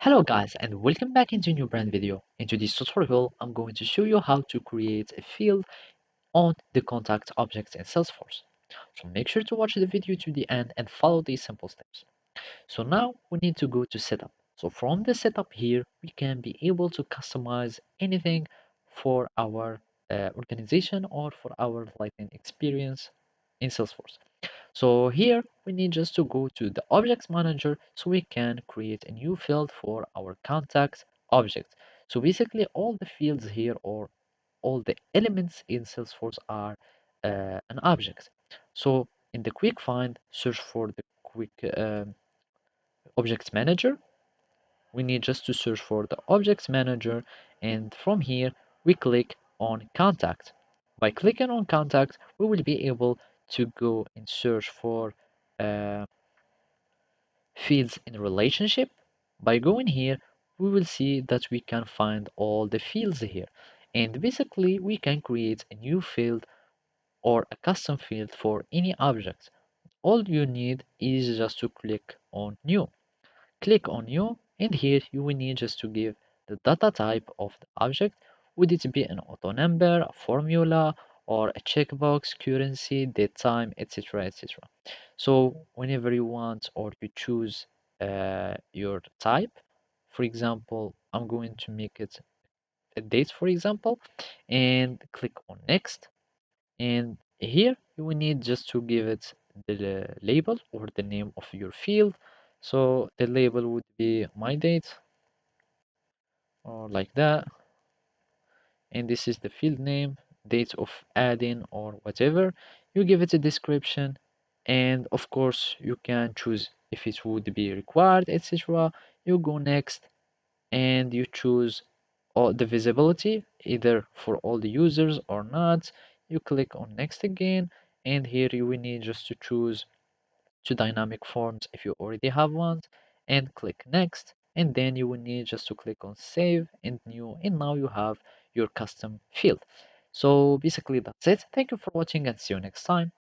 Hello guys and welcome back into a new brand video. In today's tutorial, I'm going to show you how to create a field on the contact objects in Salesforce. So make sure to watch the video to the end and follow these simple steps. So now we need to go to setup. So from the setup here, we can be able to customize anything for our organization or for our Lightning experience in Salesforce. So here we need just to go to the objects manager so we can create a new field for our contacts object. So basically all the fields here or all the elements in Salesforce are an object. So in the quick find, search for the quick objects manager. We need just to search for the objects manager, and from here we click on contact. By clicking on contact, we will be able to go and search for uh, fields in relationship. By going here, we will see that we can find all the fields here. And basically, we can create a new field or a custom field for any object. All you need is just to click on new. Click on new, and here you will need just to give the data type of the object. Would it be an auto number, a formula, or a checkbox, currency, date time, etc. etc. So whenever you want or you choose your type, for example, I'm going to make it a date, for example, and click on next. And here you will need just to give it the label or the name of your field. So the label would be my date or like that. And this is the field name, date of adding or whatever. You give it a description, and of course you can choose if it would be required, etc. You go next and you choose all the visibility either for all the users or not. You click on next again, and here you will need just to choose to dynamic forms if you already have one, and click next, and then you will need just to click on save and new, and now you have your custom field. So basically that's it. Thank you for watching and see you next time.